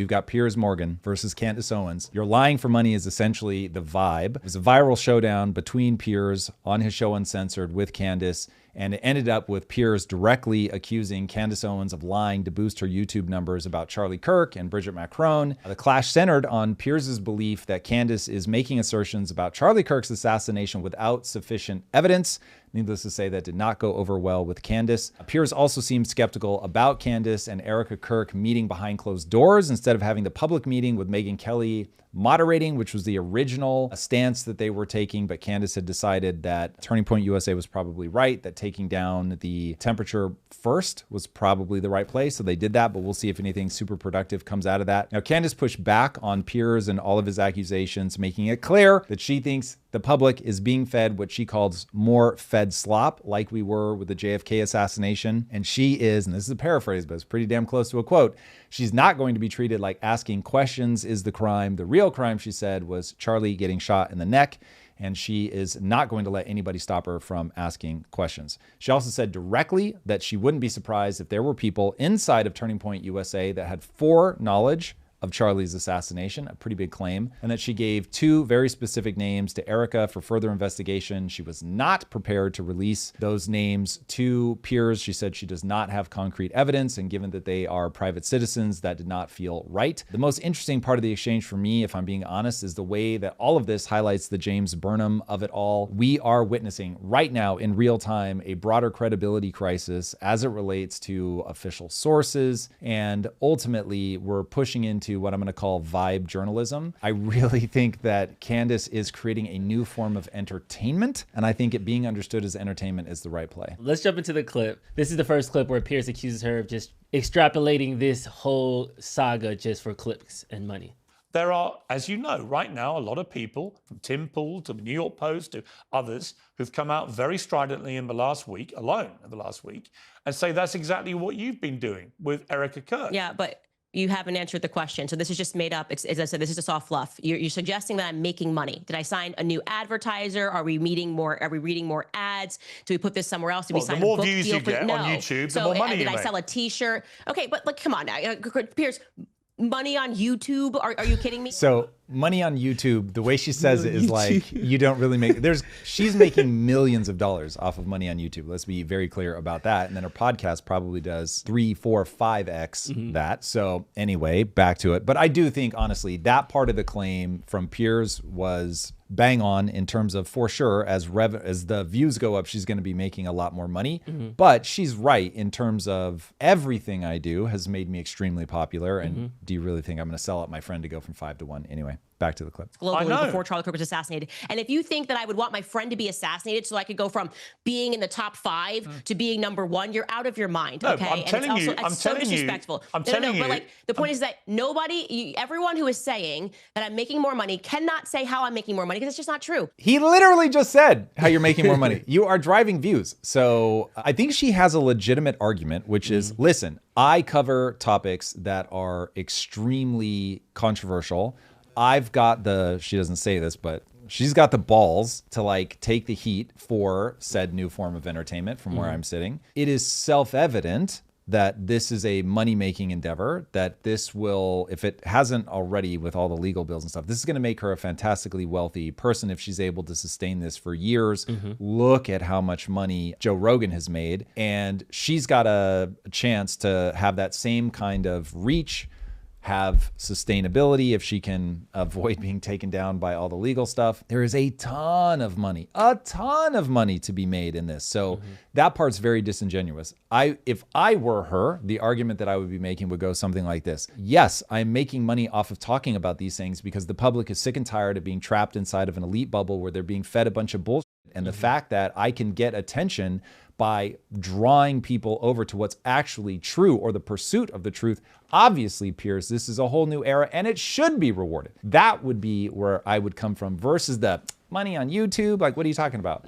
We've got Piers Morgan versus Candace Owens. You're lying for money is essentially the vibe. It was a viral showdown between Piers on his show Uncensored with Candace, and it ended up with Piers directly accusing Candace Owens of lying to boost her YouTube numbers about Charlie Kirk and Bridget Macron. The clash centered on Piers's belief that Candace is making assertions about Charlie Kirk's assassination without sufficient evidence. Needless to say, that did not go over well with Candace. Piers also seemed skeptical about Candace and Erica Kirk meeting behind closed doors instead of having the public meeting with Megyn Kelly moderating, which was the original stance that they were taking. But Candace had decided that Turning Point USA was probably right, that taking down the temperature first was probably the right play. So they did that, but we'll see if anything super productive comes out of that. Now, Candace pushed back on Piers and all of his accusations, making it clear that she thinks the public is being fed what she calls more fed slop, like we were with the JFK assassination. And she is, and this is a paraphrase, but it's pretty damn close to a quote, she's not going to be treated like asking questions is the crime. The real crime, she said, was Charlie getting shot in the neck. And she is not going to let anybody stop her from asking questions. She also said directly that she wouldn't be surprised if there were people inside of Turning Point USA that had foreknowledge of Charlie's assassination, a pretty big claim, and that she gave 2 very specific names to Erica for further investigation. She was not prepared to release those names to Piers. She said she does not have concrete evidence, and given that they are private citizens, that did not feel right. The most interesting part of the exchange for me, if I'm being honest, is the way that all of this highlights the James Burnham of it all. We are witnessing right now in real time a broader credibility crisis as it relates to official sources, and ultimately we're pushing into what I'm going to call vibe journalism. I really think that Candace is creating a new form of entertainment, and I think it being understood as entertainment is the right play. Let's jump into the clip. This is the first clip where Piers accuses her of just extrapolating this whole saga just for clicks and money. There are, as you know, right now, a lot of people, from Tim Pool to the New York Post to others, who've come out very stridently in the last week, and say that's exactly what you've been doing with Erica Kirk. Yeah, but you haven't answered the question. So this is just made up. As I said, this is just all fluff. You're suggesting that I'm making money. Did I sign a new advertiser? Are we reading more? Are we reading more ads? Do we put this somewhere else? Do we sign a book deal? The more views you get on YouTube, the more money you make. Did I sell a T-shirt? Okay, but like, come on now, Piers. Money on YouTube? Are you kidding me? So money on YouTube, the way she says it is like, you don't really make, she's making millions of dollars off of money on YouTube. Let's be very clear about that. And then her podcast probably does 3, 4, 5x that. So anyway, back to it. But I do think, honestly, that part of the claim from Piers was bang on in terms of, for sure, as the views go up, she's going to be making a lot more money. But she's right in terms of everything I do has made me extremely popular. And do you really think I'm going to sell out my friend to go from 5 to 1? Anyway, back to the clip. Globally before Charlie Kirk was assassinated. And if you think that I would want my friend to be assassinated so I could go from being in the top 5 to being number 1, you're out of your mind. No, okay, I'm telling you, it's so disrespectful. But like the point is that everyone who is saying that I'm making more money cannot say how I'm making more money because it's just not true. He literally just said how you're making more money. You are driving views. So I think she has a legitimate argument, which is, listen, I cover topics that are extremely controversial. I've got she doesn't say this, but she's got the balls to like take the heat for said new form of entertainment from where I'm sitting. It is self-evident that this is a money-making endeavor, that this will, if it hasn't already with all the legal bills and stuff, this is going to make her a fantastically wealthy person if she's able to sustain this for years. Look at how much money Joe Rogan has made, and she's got a chance to have that same kind of reach, have sustainability if she can avoid being taken down by all the legal stuff. There is a ton of money to be made in this. So that part's very disingenuous. If I were her, the argument that I would be making would go something like this. Yes, I'm making money off of talking about these things because the public is sick and tired of being trapped inside of an elite bubble where they're being fed a bunch of bullshit. And the fact that I can get attention by drawing people over to what's actually true or the pursuit of the truth. Obviously, Piers, this is a whole new era and it should be rewarded. That would be where I would come from versus the money on YouTube. Like, what are you talking about?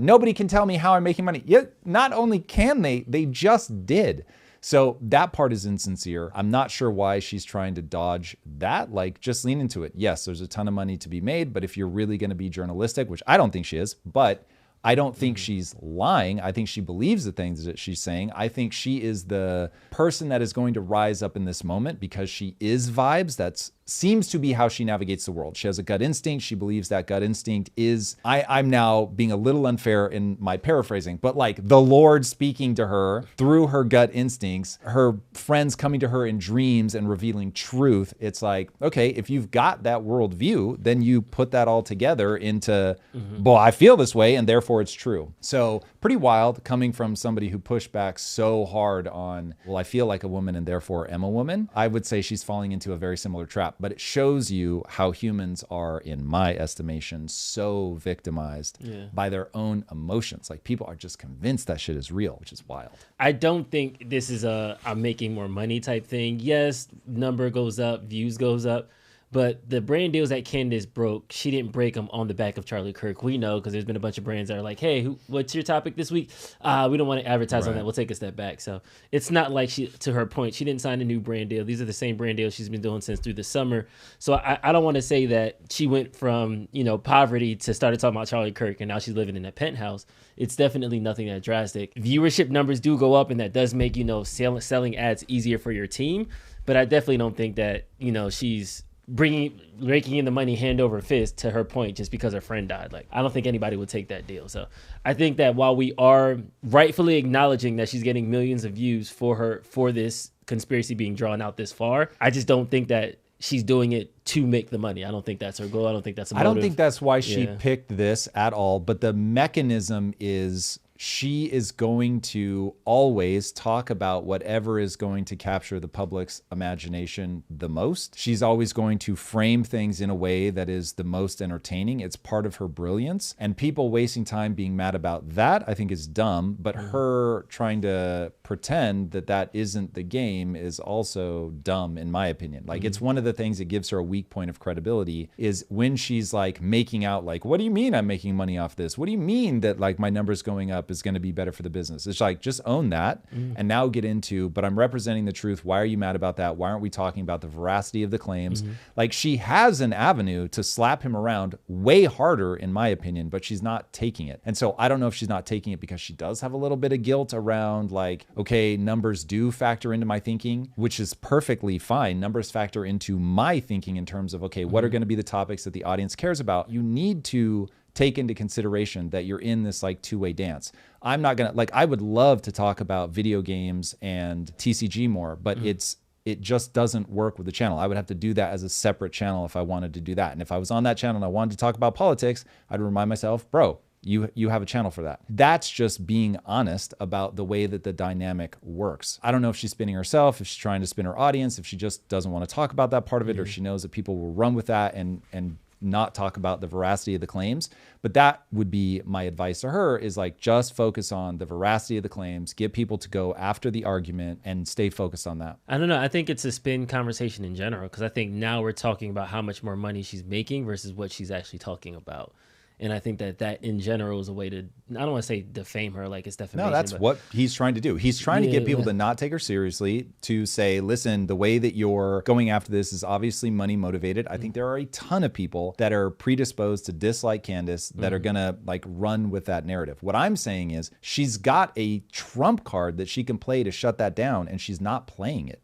Nobody can tell me how I'm making money. Yet, not only can they just did. So that part is insincere. I'm not sure why she's trying to dodge that. Like, just lean into it. Yes, there's a ton of money to be made, but if you're really going to be journalistic, which I don't think she is, but I don't think she's lying. I think she believes the things that she's saying. I think she is the person that is going to rise up in this moment because she is vibes. That's seems to be how she navigates the world. She has a gut instinct. She believes that gut instinct is, I'm now being a little unfair in my paraphrasing, but like the Lord speaking to her through her gut instincts, her friends coming to her in dreams and revealing truth. It's like, okay, if you've got that worldview, then you put that all together into, well, I feel this way and therefore it's true. So pretty wild coming from somebody who pushed back so hard on, well, I feel like a woman and therefore am a woman. I would say she's falling into a very similar trap, but it shows you how humans are, in my estimation, so victimized by their own emotions. Like people are just convinced that shit is real, which is wild. I don't think this is a I'm making more money type thing. Yes, number goes up, views goes up. But the brand deals that Candace broke, she didn't break them on the back of Charlie Kirk. We know because there's been a bunch of brands that are like, hey, what's your topic this week? We don't want to advertise on that. We'll take a step back. So it's not like she, to her point, she didn't sign a new brand deal. These are the same brand deals she's been doing since through the summer. So I don't want to say that she went from, poverty to started talking about Charlie Kirk and now she's living in a penthouse. It's definitely nothing that drastic. Viewership numbers do go up and that does make, selling ads easier for your team. But I definitely don't think that, she's raking in the money hand over fist, to her point, just because her friend died. Like, I don't think anybody would take that deal. So I think that while we are rightfully acknowledging that she's getting millions of views for this conspiracy being drawn out this far, I just don't think that she's doing it to make the money. I don't think that's her goal. I don't think that's a motive. I don't think that's why she picked this at all, but the mechanism is she is going to always talk about whatever is going to capture the public's imagination the most. She's always going to frame things in a way that is the most entertaining. It's part of her brilliance. And people wasting time being mad about that, I think, is dumb. But her trying to pretend that that isn't the game is also dumb, in my opinion. Like, it's one of the things that gives her a weak point of credibility is when she's like making out like, what do you mean I'm making money off this? What do you mean that like my numbers going up is going to be better for the business? It's like, just own that and now get into, but I'm representing the truth. Why are you mad about that? Why aren't we talking about the veracity of the claims? Like, she has an avenue to slap him around way harder, in my opinion, but she's not taking it. And so I don't know if she's not taking it because she does have a little bit of guilt around like, okay, numbers do factor into my thinking, which is perfectly fine. Numbers factor into my thinking in terms of, okay, what are going to be the topics that the audience cares about? You need to take into consideration that you're in this like two-way dance. I'm not gonna, like, I would love to talk about video games and TCG more, but it just doesn't work with the channel. I would have to do that as a separate channel if I wanted to do that. And if I was on that channel and I wanted to talk about politics, I'd remind myself, bro, you have a channel for that. That's just being honest about the way that the dynamic works. I don't know if she's spinning herself, if she's trying to spin her audience, if she just doesn't want to talk about that part of it, or she knows that people will run with that and not talk about the veracity of the claims. But that would be my advice to her, is like, just focus on the veracity of the claims, get people to go after the argument and stay focused on that. I don't know. I think it's a spin conversation in general, because I think now we're talking about how much more money she's making versus what she's actually talking about. And I think that in general is a way to, I don't want to say defame her, like it's defamation. No, that's what he's trying to do. He's trying to get people to not take her seriously, to say, listen, the way that you're going after this is obviously money motivated. I think there are a ton of people that are predisposed to dislike Candace that are going to like run with that narrative. What I'm saying is she's got a trump card that she can play to shut that down, and she's not playing it.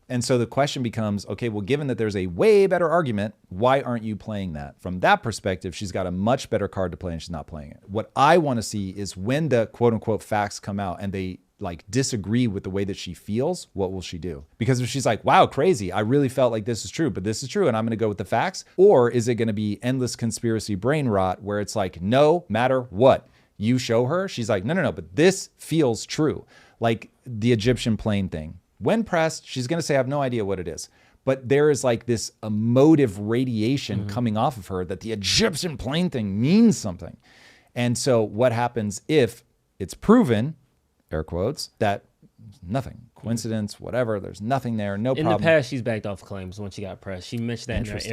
And so the question becomes, okay, well, given that there's a way better argument, why aren't you playing that? From that perspective, she's got a much better card to play and she's not playing it. What I want to see is when the quote unquote facts come out and they like disagree with the way that she feels, what will she do? Because if she's like, wow, crazy, I really felt like this is true, but this is true and I'm going to go with the facts. Or is it going to be endless conspiracy brain rot where it's like, no matter what you show her, she's like, no, but this feels true. Like the Egyptian plane thing. When pressed, she's going to say, I have no idea what it is. But there is like this emotive radiation coming off of her that the Egyptian plane thing means something. And so what happens if it's proven, air quotes, that nothing, coincidence, whatever, there's nothing there, no problem. In the past, she's backed off claims when she got pressed. She mentioned that in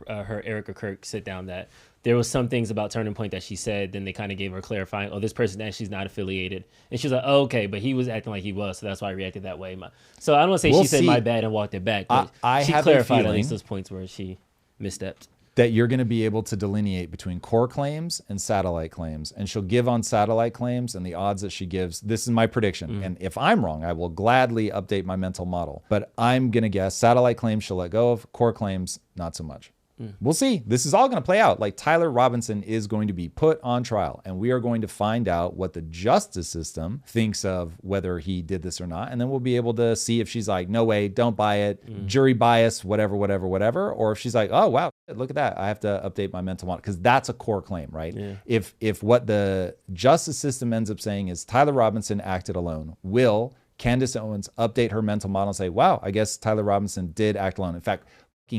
her Erica Kirk sit down, that there was some things about Turning Point that she said, then they kind of gave her clarifying, oh, this person actually is not affiliated. And she was like, oh, okay, but he was acting like he was, so that's why I reacted that way. So I don't want to say she said my bad and walked it back, but she clarified at least those points where she misstepped. that you're going to be able to delineate between core claims and satellite claims. And she'll give on satellite claims, and the odds that she gives, this is my prediction. And if I'm wrong, I will gladly update my mental model. But I'm going to guess satellite claims she'll let go of, core claims, not so much. We'll see. This is all going to play out. Like, Tyler Robinson is going to be put on trial, and we are going to find out what the justice system thinks of whether he did this or not. And then we'll be able to see if she's like, no way, don't buy it, jury bias, whatever, whatever, whatever. Or if she's like, oh, wow, look at that, I have to update my mental model, because that's a core claim, right? Yeah. If what the justice system ends up saying is Tyler Robinson acted alone, will Candace Owens update her mental model and say, wow, I guess Tyler Robinson did act alone? In fact,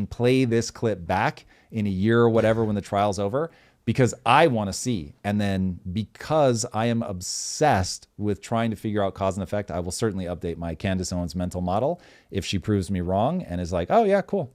play this clip back in a year or whatever when the trial's over, because I want to see. And then, because I am obsessed with trying to figure out cause and effect, I will certainly update my Candace Owens mental model if she proves me wrong and is like, oh yeah, cool,